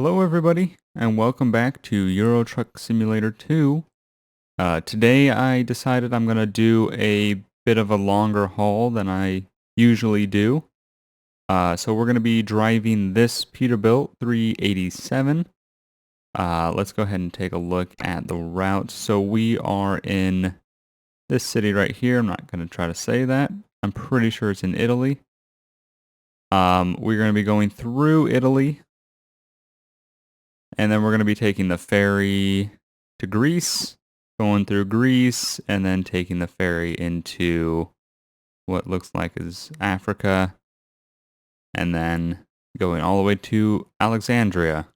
Hello everybody, and welcome back to Euro Truck Simulator 2. Today I decided I'm going to do a bit of a longer haul than I usually do. So we're going to be driving this Peterbilt 387. Let's go ahead and take a look at the route. So we are in this city right here. I'm not going to try to say that. I'm pretty sure it's in Italy. We're going to be going through Italy. And then we're going to be taking the ferry to Greece, going through Greece, and then taking the ferry into what looks like is Africa, and then going all the way to Alexandria.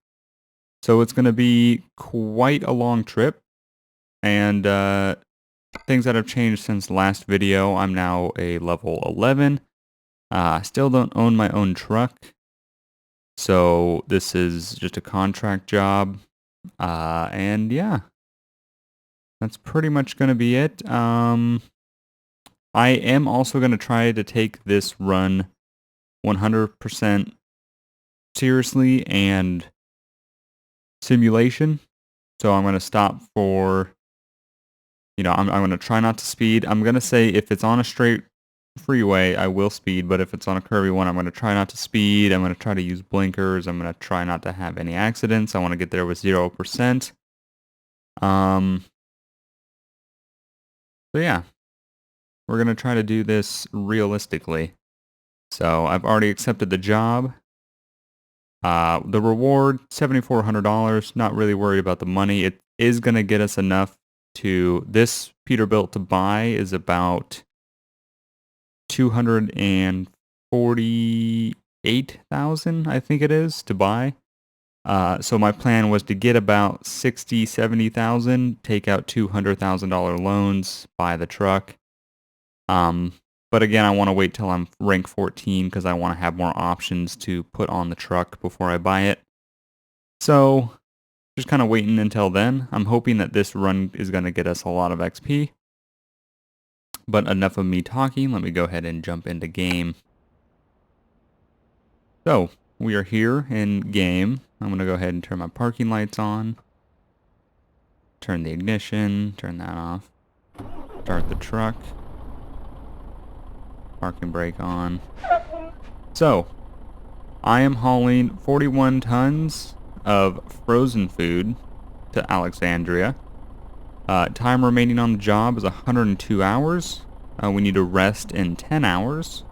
So it's going to be quite a long trip, and things that have changed since the last video. I'm now a level 11. I still don't own my own truck. So this is just a contract job, and yeah, that's pretty much going to be it. I am also going to try to take this run 100% seriously and simulation. So I'm going to stop for, I'm going to try not to speed. I'm going to say if it's on a straight freeway, I will speed, but if it's on a curvy one, I'm going to try not to speed. I'm going to try to use blinkers. I'm going to try not to have any accidents. I want to get there with 0%. So yeah, we're going to try to do this realistically. So I've already accepted the job. The reward, $7,400. Not really worried about the money. It is going to get us enough to, this Peterbilt to buy is about 248,000, I think it is, to buy. So my plan was to get about 70,000, take out $200,000 loans, buy the truck. But again, I want to wait till I'm rank 14 because I want to have more options to put on the truck before I buy it. So just kind of waiting until then. I'm hoping that this run is going to get us a lot of XP. But enough of me talking, let me go ahead and jump into game. So, we are here in game. I'm going to go ahead and turn my parking lights on. Turn the ignition, turn that off. Start the truck. Parking brake on. So, I am hauling 41 tons of frozen food to Alexandria. Time remaining on the job is 102 hours. We need to rest in 10 hours.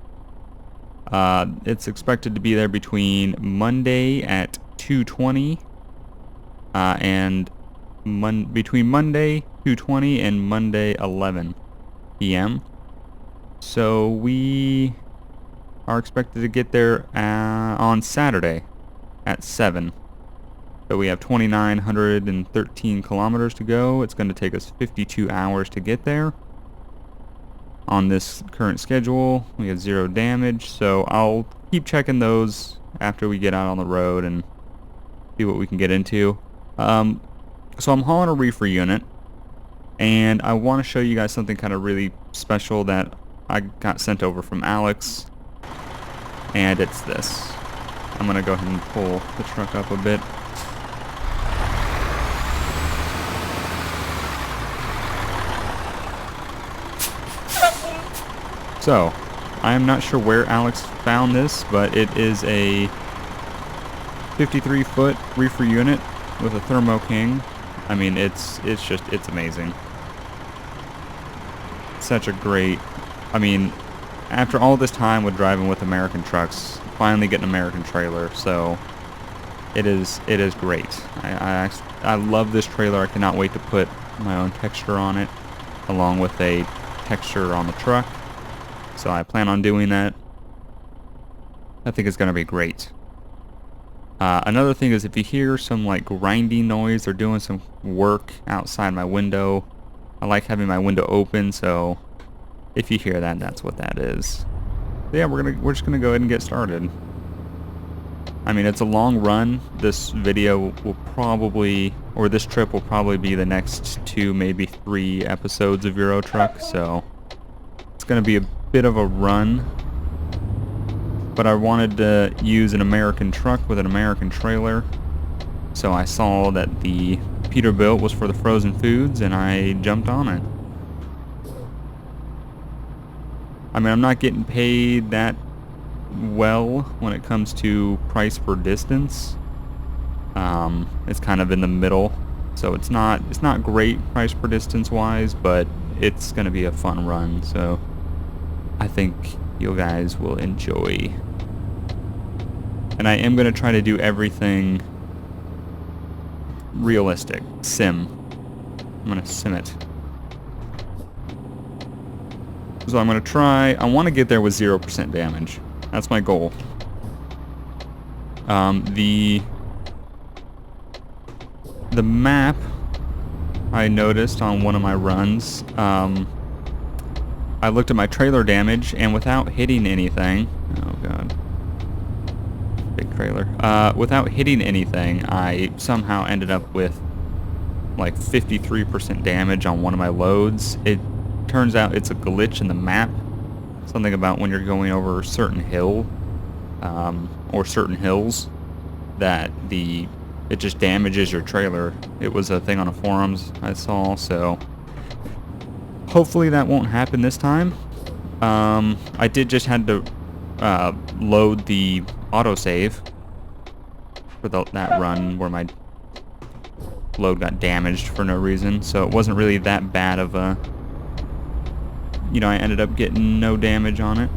It's expected to be there between Monday at 2:20 and between Monday 2:20 and Monday 11 p.m. So we are expected to get there on Saturday at 7. So we have 2,913 kilometers to go. It's going to take us 52 hours to get there. On this current schedule, we have 0 damage. So I'll keep checking those after we get out on the road and see what we can get into. So I'm hauling a reefer unit. And I want to show you guys something kind of really special that I got sent over from Alex. And it's this. I'm going to go ahead and pull the truck up a bit. So, I am not sure where Alex found this, but it is a 53-foot reefer unit with a Thermo King. I mean, it's amazing. Such a great, after all this time with driving with American trucks, finally getting an American trailer, so it is great. I love this trailer. I cannot wait to put my own texture on it, along with a texture on the truck. So I plan on doing that. I think it's going to be great. Another thing is if you hear some grinding noise or doing some work outside my window, I like having my window open, so if you hear that, that's what that is. So yeah, we're just gonna go ahead and get started. I mean, it's a long run. This video will probably, or this trip will probably be the next 2, maybe 3 episodes of Euro Truck, so it's gonna be a bit of a run, but I wanted to use an American truck with an American trailer So I saw that the Peterbilt was for the frozen foods, and I jumped on it. I mean, I'm not getting paid that well when it comes to price per distance. It's kind of in the middle, so it's not great price per distance wise, but it's gonna be a fun run, so I think you guys will enjoy. And I am gonna try to do everything realistic. Sim. I'm gonna sim it. So I'm gonna try. I want to get there with 0% damage. That's my goal. The map I noticed on one of my runs. I looked at my trailer damage, and without hitting anything. Oh god. Big trailer. Without hitting anything, I somehow ended up with like 53% damage on one of my loads. It turns out it's a glitch in the map. Something about when you're going over a certain hill, or certain hills, that it just damages your trailer. It was a thing on the forums I saw, so hopefully that won't happen this time. I did just had to load the autosave for that run where my load got damaged for no reason, so it wasn't really that bad of a... You know, I ended up getting no damage on it,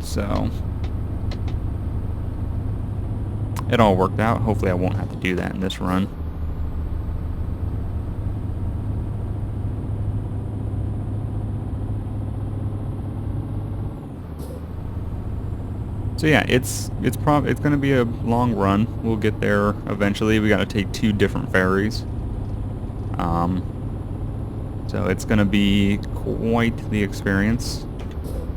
so it all worked out. Hopefully I won't have to do that in this run. So yeah, it's going to be a long run. We'll get there eventually. We got to take 2 different ferries. So it's going to be quite the experience.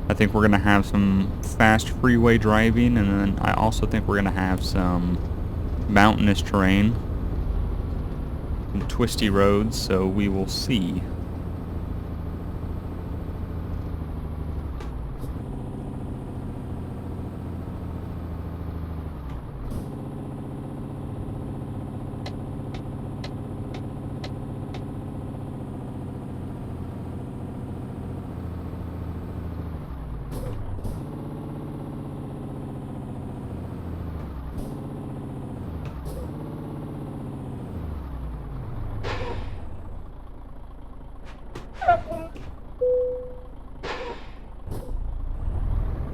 I think we're going to have some fast freeway driving, and then I also think we're going to have some mountainous terrain and twisty roads, so we will see.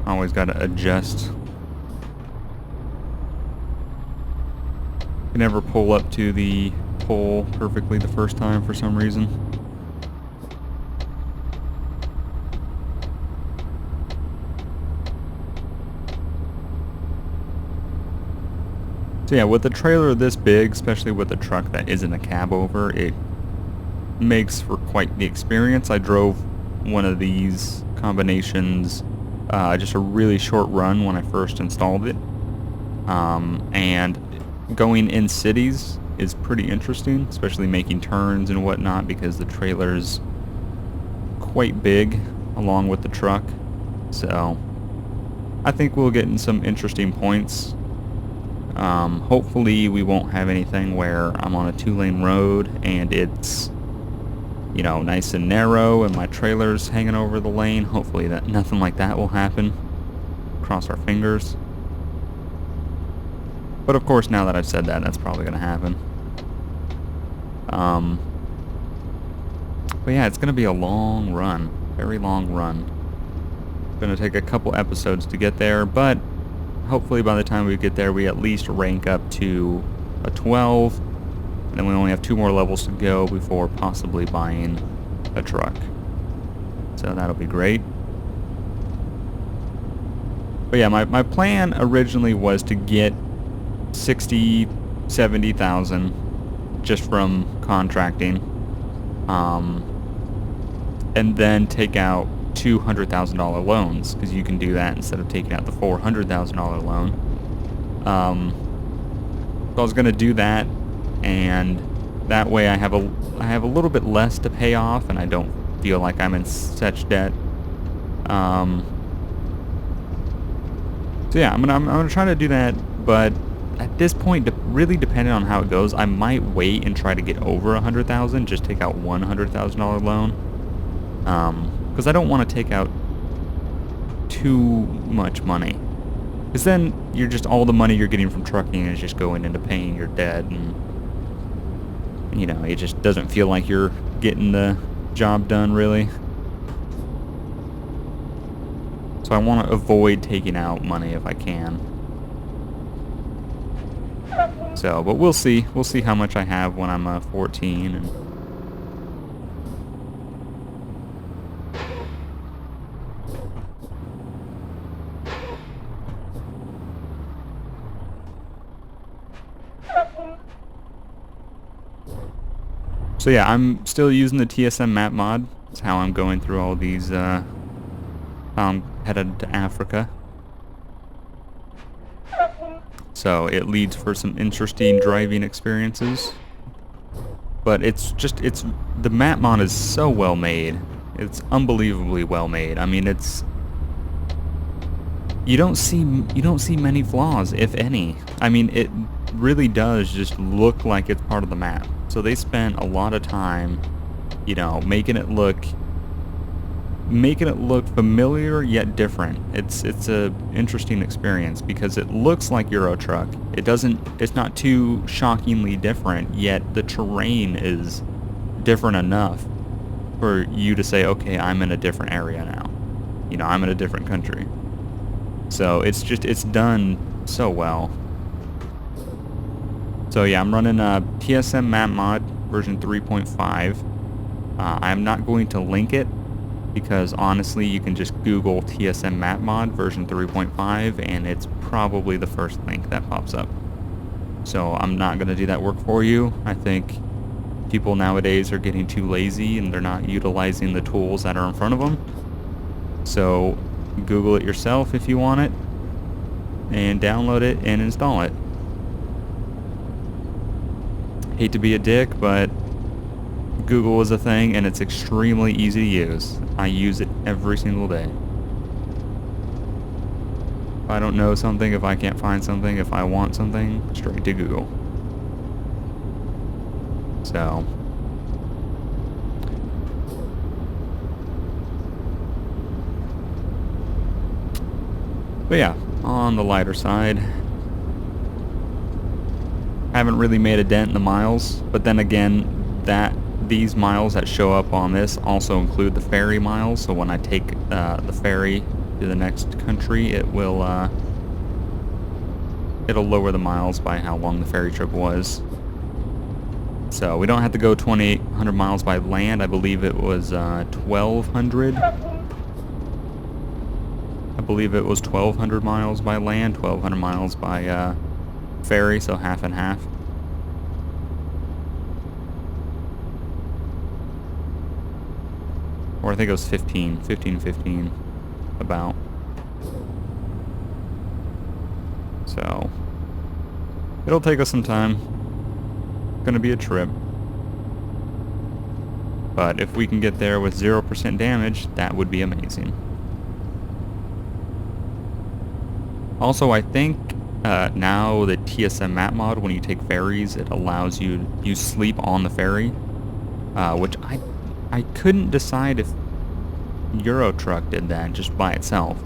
Always got to adjust. Can never pull up to the pole perfectly the first time for some reason. So yeah, with a trailer this big, especially with a truck that isn't a cab over, it makes for quite the experience. I drove one of these combinations just a really short run when I first installed it, and going in cities is pretty interesting, especially making turns and whatnot, because the trailer's quite big along with the truck. So I think we'll get in some interesting points. Hopefully we won't have anything where I'm on a 2-lane road and it's, you know, nice and narrow and my trailer's hanging over the lane. Hopefully that nothing like that will happen. Cross our fingers. But of course, now that I've said that, that's probably going to happen. But yeah, it's going to be a long run. Very long run. It's going to take a couple episodes to get there, but hopefully by the time we get there, we at least rank up to a 12. And then we only have 2 more levels to go before possibly buying a truck. So that'll be great. But yeah, my plan originally was to get 60, 70,000 just from contracting. And then take out $200,000 loans, because you can do that instead of taking out the $400,000 loan. So I was going to do that, and that way I have a little bit less to pay off, and I don't feel like I'm in such debt. So yeah, I'm gonna try to do that, but at this point, really depending on how it goes, I might wait and try to get over 100,000, just take out $100,000 loan. Because I don't want to take out too much money. Because then you're just, all the money you're getting from trucking is just going into paying your debt, and you know, it just doesn't feel like you're getting the job done, really. So I want to avoid taking out money if I can. So, but we'll see. We'll see how much I have when I'm 14. And so yeah, I'm still using the TSM map mod. That's how I'm going through all these. I'm headed to Africa. So it leads for some interesting driving experiences. But it's just, the map mod is so well made. It's unbelievably well made. I mean, you don't see many flaws, if any. I mean, it really does just look like it's part of the map. So they spent a lot of time, you know, making it look familiar yet different. It's a interesting experience because it looks like Euro Truck. It's not too shockingly different, yet the terrain is different enough for you to say, okay, I'm in a different area now. You know, I'm in a different country. So it's done so well. So yeah, I'm running TSM map mod version 3.5. I'm not going to link it, because honestly, you can just Google TSM map mod version 3.5 and it's probably the first link that pops up. So I'm not going to do that work for you. I think people nowadays are getting too lazy and they're not utilizing the tools that are in front of them. So Google it yourself if you want it, and download it and install it. Hate to be a dick, but Google is a thing, and it's extremely easy to use. I use it every single day. If I don't know something, if I can't find something, if I want something, straight to Google. So. But yeah, on the lighter side, haven't really made a dent in the miles, but then again, these miles that show up on this also include the ferry miles, so when I take the ferry to the next country, it'll lower the miles by how long the ferry trip was. So we don't have to go 2,800 miles by land. I believe it was 1,200. I believe it was 1,200 miles by land, 1,200 miles by ferry, so half and half. Or I think it was 15, about. So, it'll take us some time. Gonna be a trip. But if we can get there with 0% damage, that would be amazing. Also, I think now the TSM map mod, when you take ferries, it allows you sleep on the ferry, which I couldn't decide if Euro Truck did that just by itself.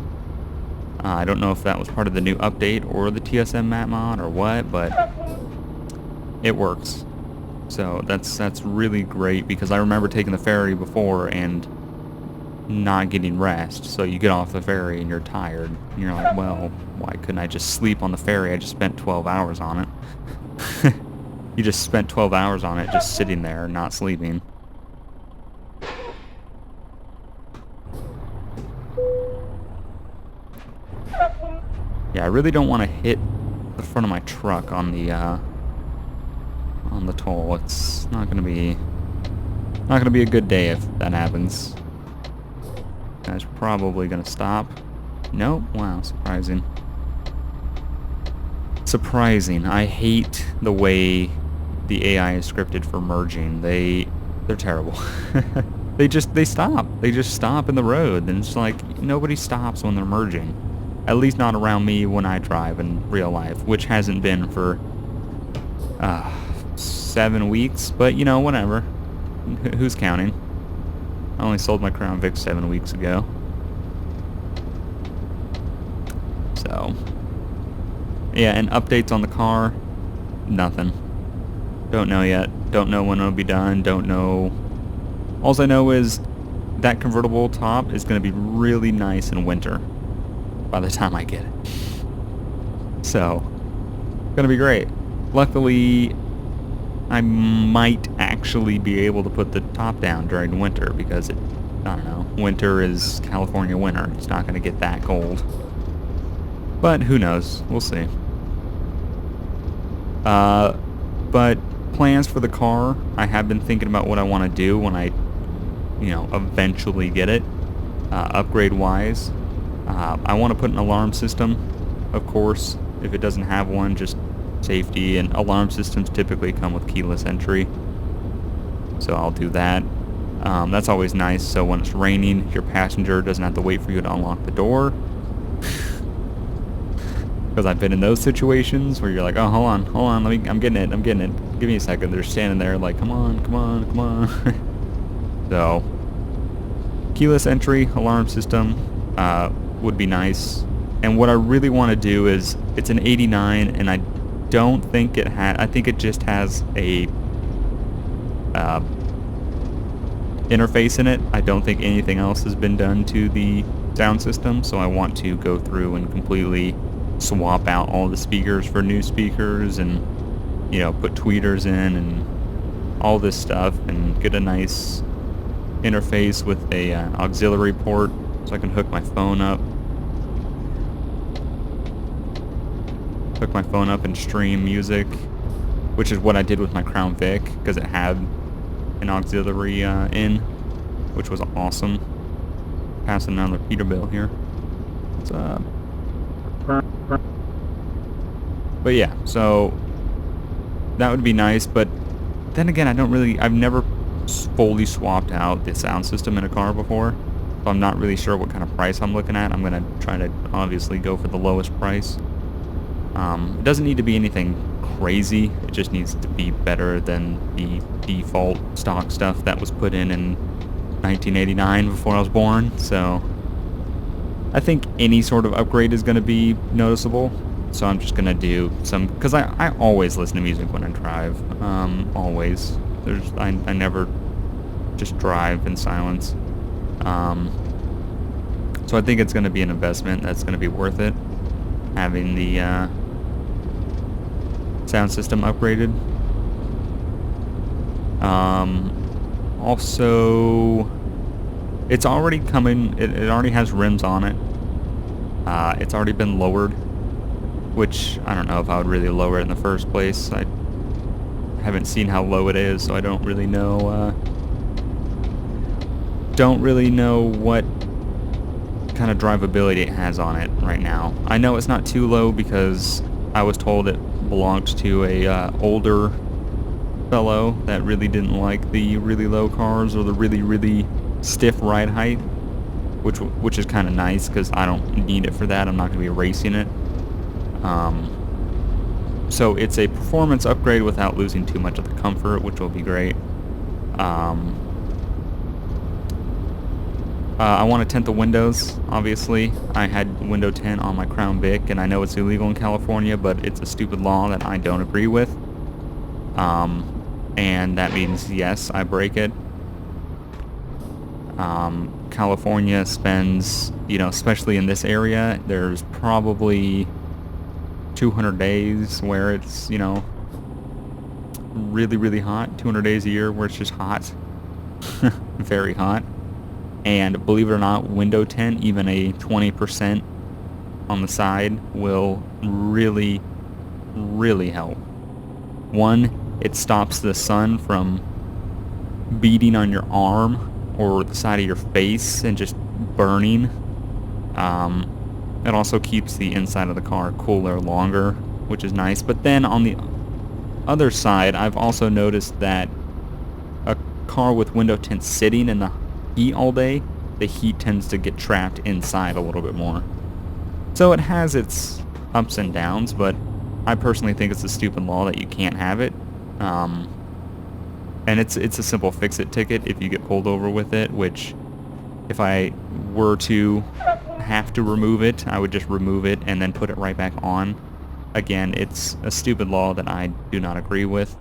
I don't know if that was part of the new update or the TSM map mod or what, but it works. So that's really great, because I remember taking the ferry before and not getting rest. So you get off the ferry and you're tired. And you're like, well, why couldn't I just sleep on the ferry? I just spent 12 hours on it. You just spent 12 hours on it just sitting there not sleeping. Yeah, I really don't want to hit the front of my truck on the toll. It's not gonna be a good day if that happens. Guy's probably gonna stop. Nope. Wow, surprising. Surprising. I hate the way the AI is scripted for merging. They're terrible. They stop. They just stop in the road, and it's like nobody stops when they're merging. At least not around me when I drive in real life, which hasn't been for 7 weeks, but you know, whatever. Who's counting? I only sold my Crown Vic 7 weeks ago. So, yeah, and updates on the car, nothing. Don't know yet. Don't know when it'll be done. Don't know. All I know is that convertible top is going to be really nice in winter by the time I get it. So, going to be great. Luckily, I might actually be able to put the top down during winter because I don't know, winter is California winter. It's not going to get that cold. But who knows? We'll see. But plans for the car, I have been thinking about what I want to do when I, you know, eventually get it, upgrade-wise. I want to put an alarm system, of course. If it doesn't have one, just safety, and alarm systems typically come with keyless entry, so I'll do that. That's always nice, so when it's raining, your passenger doesn't have to wait for you to unlock the door. Because I've been in those situations where you're like, oh, hold on, I'm getting it, give me a second. They're standing there like, come on. So, keyless entry, alarm system would be nice. And what I really want to do is, it's an 89, and I don't think it had, I think it just has a interface in it. I don't think anything else has been done to the sound system, so I want to go through and completely swap out all the speakers for new speakers, and, you know, put tweeters in and all this stuff, and get a nice interface with a auxiliary port so I can hook my phone up. And stream music, which is what I did with my Crown Vic, because it had an auxiliary in, which was awesome. Passing another Peterbilt here. What's up? But yeah, so that would be nice, but then again, I've never fully swapped out the sound system in a car before, so I'm not really sure what kind of price I'm looking at. I'm going to try to obviously go for the lowest price. It doesn't need to be anything crazy, it just needs to be better than the default stock stuff that was put in 1989 before I was born, so I think any sort of upgrade is going to be noticeable. So I'm just going to do some, because I always listen to music when I drive, always. I never just drive in silence. So I think it's going to be an investment that's going to be worth it, having the sound system upgraded. Also, it's already coming, it already has rims on it. It's already been lowered, which I don't know if I would really lower it in the first place. I haven't seen how low it is, so I don't really know what kind of drivability it has on it right now. I know it's not too low because I was told it belonged to a older fellow that really didn't like the really low cars or the really stiff ride height, which is kind of nice because I don't need it for that. I'm not going to be racing it. So it's a performance upgrade without losing too much of the comfort, which will be great. I want to tint the windows, obviously. I had window tint on my Crown Vic, and I know it's illegal in California, but it's a stupid law that I don't agree with. And that means, yes, I break it. California spends, especially in this area, there's probably 200 days where it's, really hot. 200 days a year where it's just hot. Very hot. And believe it or not, window tint, even a 20% on the side, will really help. One, it stops the sun from beating on your arm or the side of your face and just burning. It also keeps the inside of the car cooler longer, which is nice. But then on the other side, I've also noticed that a car with window tint sitting in the heat all day, the heat tends to get trapped inside a little bit more. So it has its ups and downs, but I personally think it's a stupid law that you can't have it. And it's a simple fix-it ticket if you get pulled over with it, which if I were to have to remove it, I would just remove it and then put it right back on. Again, it's a stupid law that I do not agree with.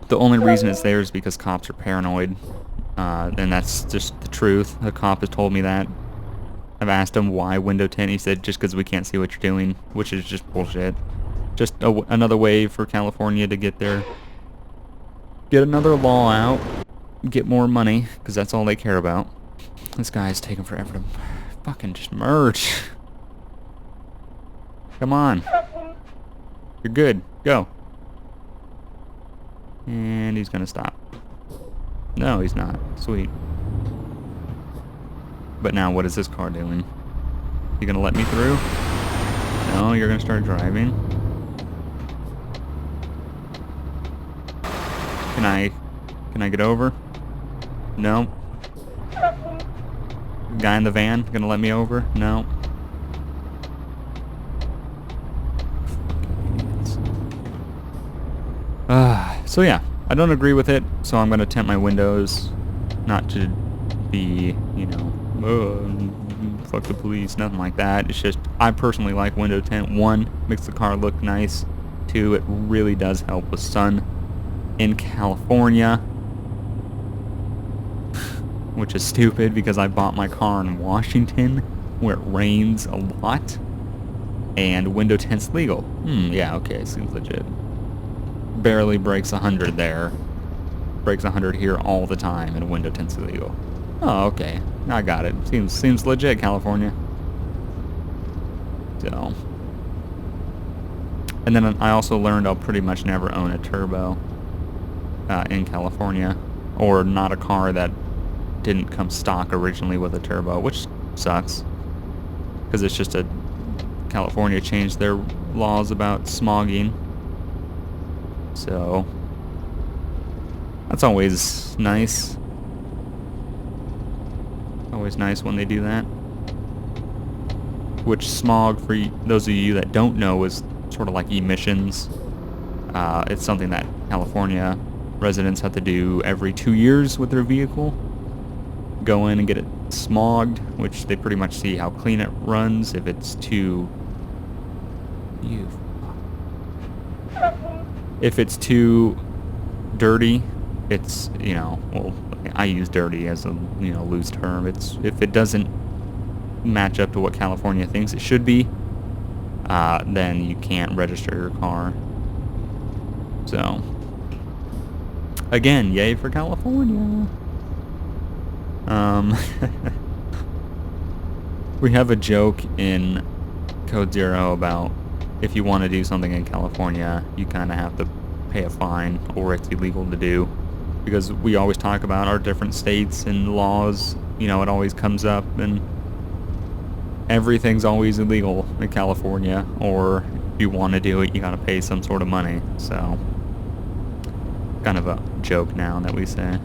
The only reason it's there is because cops are paranoid, and that's just the truth. A cop has told me that. I've asked him why window tint. He said just because we can't see what you're doing, which is just bullshit. Just another way for California to get another law out, get more money, because that's all they care about. This guy's taking forever to fucking just merge. Come on. You're good. Go. And he's gonna stop. No, he's not. Sweet. But now what is this car doing? You gonna let me through? No, you're gonna start driving. Can I get over? No. Guy in the van gonna let me over? No. So yeah, I don't agree with it, so I'm gonna tint my windows, not to be, you know, fuck the police, nothing like that. It's just, I personally like window tint. One, makes the car look nice. Two, it really does help with sun in California, which is stupid because I bought my car in Washington where it rains a lot and window tint's legal. Yeah, okay, seems legit. Barely breaks 100 there. Breaks 100 here all the time and window tint's illegal. Oh, okay. I got it. Seems legit, California. So. And then I also learned I'll pretty much never own a turbo in California, or not a car that didn't come stock originally with a turbo, which sucks because it's just California changed their laws about smogging, so that's always nice. Always nice when they do that. Which smog, for those of you that don't know, is sort of like emissions. It's something that California residents have to do every 2 years with their vehicle. Go in and get it smogged, which they pretty much see how clean it runs. If it's too... If it's too dirty, it's, you know, well, I use dirty as a, you know, loose term. It's, if it doesn't match up to what California thinks it should be, then you can't register your car. So, again, yay for California. We have a joke in Code Zero about if you want to do something in California, you kind of have to pay a fine, or it's illegal to do. Because we always talk about our different states and laws, you know, it always comes up, and everything's always illegal in California, or if you want to do it, you gotta pay some sort of money. So, kind of a joke now that we say.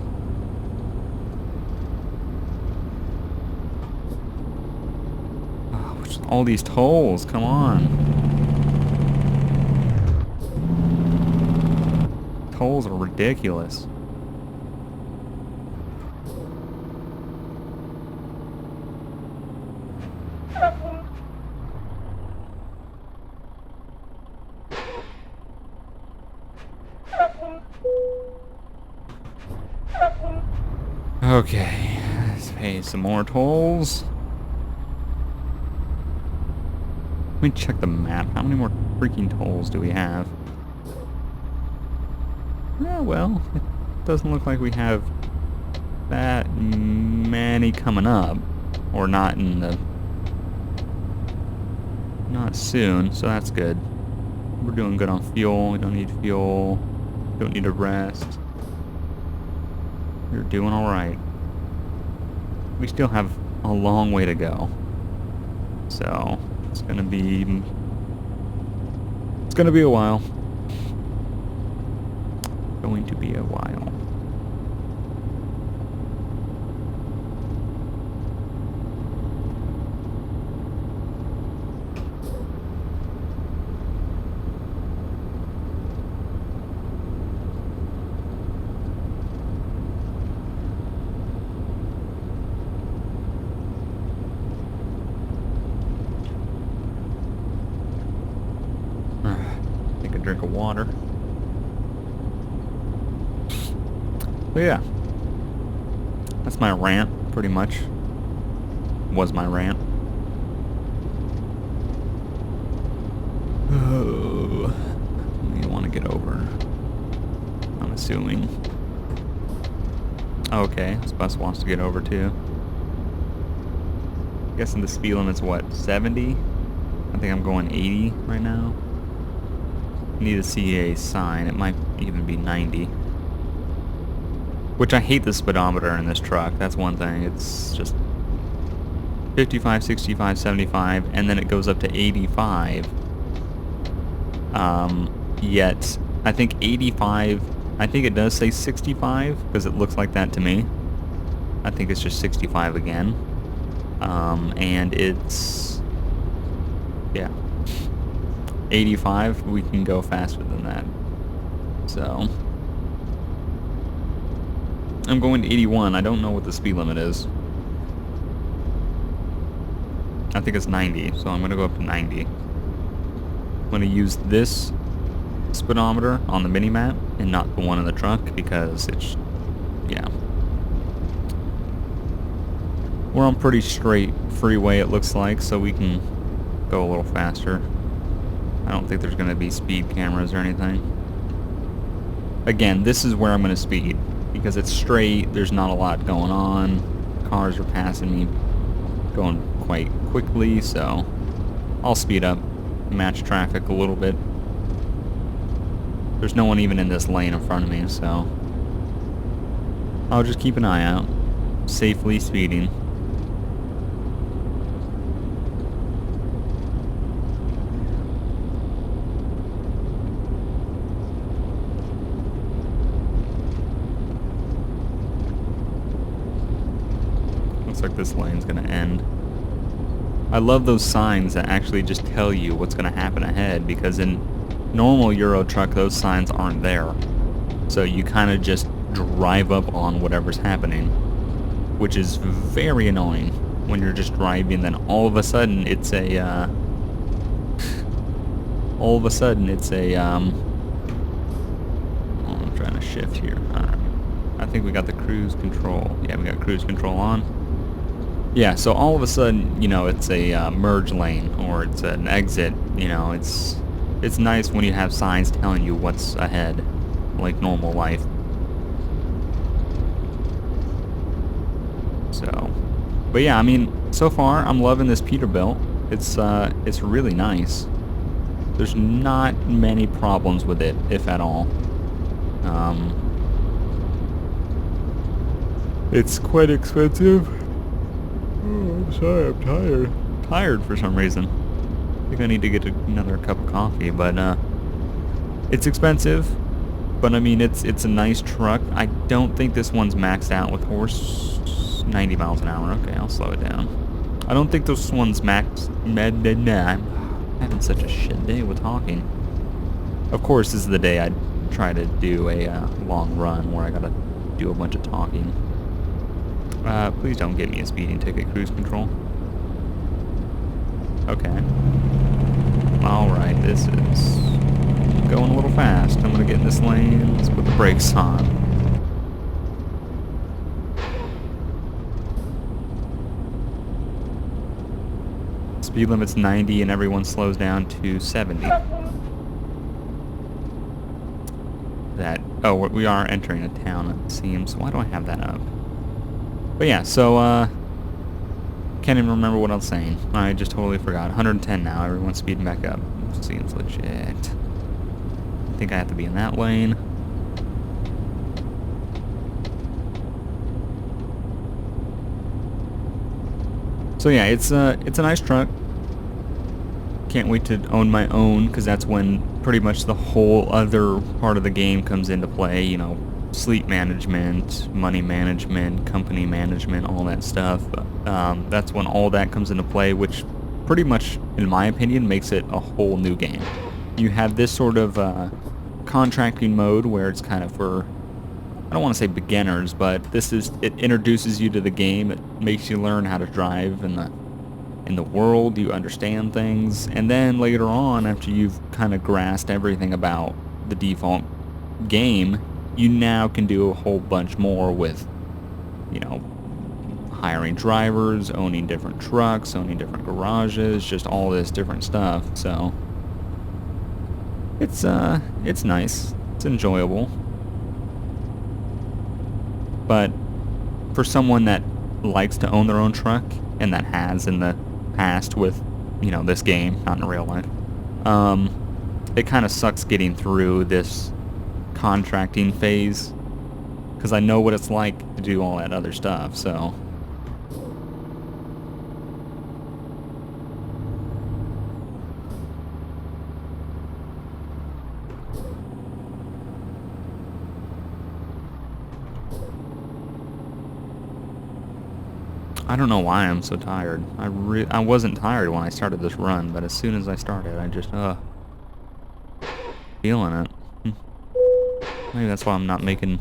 Oh, all these tolls, come on. Tolls are ridiculous. Okay, let's pay some more tolls. Let me check the map. How many more freaking tolls do we have? Yeah, well, it doesn't look like we have that many coming up. Or not in the... not soon, so that's good. We're doing good on fuel. We don't need fuel. Don't need a rest. We're doing alright. We still have a long way to go. So, it's gonna be a while. Going to be a while. drink of water. But yeah, that's my rant, pretty much. Was my rant. Oh, you want to get over, I'm assuming. Okay, this bus wants to get over too. Guessing the speed limit's what, 70? I think I'm going 80 right now. Need to see a sign. It might even be 90. Which I hate the speedometer in this truck. That's one thing. It's just 55, 65, 75, and then it goes up to 85. Yet, I think 85, I think it does say 65, because it looks like that to me. I think it's just 65 again. And it's, yeah, 85, we can go faster than that. So, I'm going to 81. I don't know what the speed limit is. I think it's 90, so I'm going to go up to 90. I'm going to use this speedometer on the mini-map and not the one in the truck because it's, yeah. We're on pretty straight freeway, it looks like, so we can go a little faster. I don't think there's going to be speed cameras or anything. Again, this is where I'm going to speed because it's straight, there's not a lot going on. Cars are passing me going quite quickly, so I'll speed up, match traffic a little bit. There's no one even in this lane in front of me, so I'll just keep an eye out, safely speeding. Looks like this lane's gonna end. I love those signs that actually just tell you what's gonna happen ahead, because in normal Euro truck those signs aren't there. So you kind of just drive up on whatever's happening, which is very annoying when you're just driving, then all of a sudden it's a oh, I'm trying to shift here. Alright. I think we got the cruise control. Yeah, we got cruise control on. Yeah, so all of a sudden, you know, it's a merge lane, or it's an exit, you know, it's nice when you have signs telling you what's ahead, like normal life. So, but yeah, I mean, so far, I'm loving this Peterbilt. It's really nice. There's not many problems with it, if at all. It's quite expensive. Oh, I'm sorry, I'm tired. Tired for some reason. I think I need to get another cup of coffee, but it's expensive. But I mean, it's a nice truck. I don't think this one's maxed out with horse 90 miles an hour. Okay, I'll slow it down. I don't think this one's maxed. I'm having such a shit day with talking. Of course, this is the day I try to do a long run where I gotta do a bunch of talking. Please don't get me a speeding ticket, cruise control. Okay. Alright, this is going a little fast. I'm gonna get in this lane. Let's put the brakes on. Speed limit's 90 and everyone slows down to 70. Oh, we are entering a town, it seems. Why do I have that up? But yeah, so, can't even remember what I was saying. I just totally forgot. 110 now, everyone's speeding back up. Seems legit. I think I have to be in that lane. So yeah, it's a nice truck. Can't wait to own my own, because that's when pretty much the whole other part of the game comes into play, you know, sleep management, money management, company management, all that stuff. That's when all that comes into play, which pretty much, in my opinion, makes it a whole new game. You have this sort of contracting mode where it's kind of for, I don't want to say beginners, but it introduces you to the game. It makes you learn how to drive and in the world, you understand things, and then later on, after you've kind of grasped everything about the default game, you now can do a whole bunch more with, you know, hiring drivers, owning different trucks, owning different garages, just all this different stuff. So it's nice. It's enjoyable. But for someone that likes to own their own truck and that has in the past with, you know, this game, not in real life, it kind of sucks getting through this contracting phase because I know what it's like to do all that other stuff. So I don't know why I'm so tired. I wasn't tired when I started this run, but as soon as I started, I just feeling it. Maybe that's why I'm not making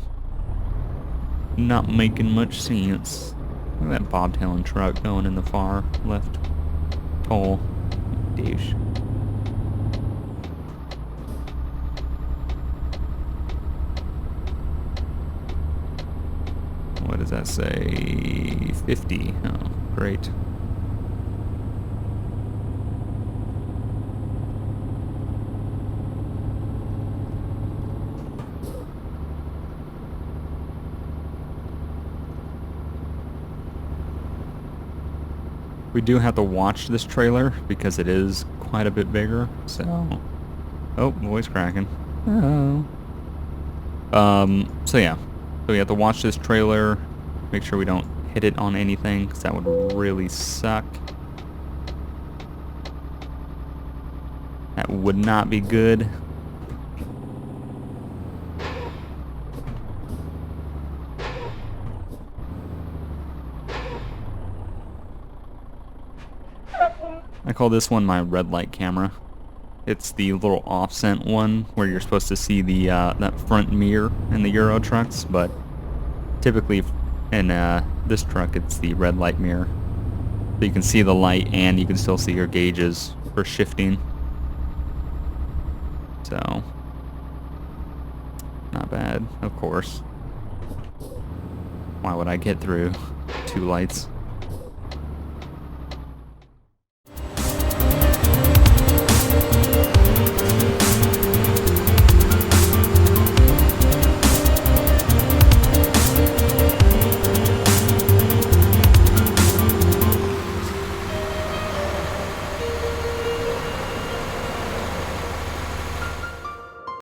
much sense. Look at that bobtailing truck going in the far left pole. Douche. What does that say? 50. Oh, great. We do have to watch this trailer because it is quite a bit bigger, so... Oh, voice cracking. Oh. So yeah. So we have to watch this trailer, make sure we don't hit it on anything, because that would really suck. That would not be good. I call this one my red light camera. It's the little offset one where you're supposed to see the that front mirror in the Euro trucks, but typically in this truck it's the red light mirror. So you can see the light and you can still see your gauges for shifting. So, not bad, of course. Why would I get through 2 lights?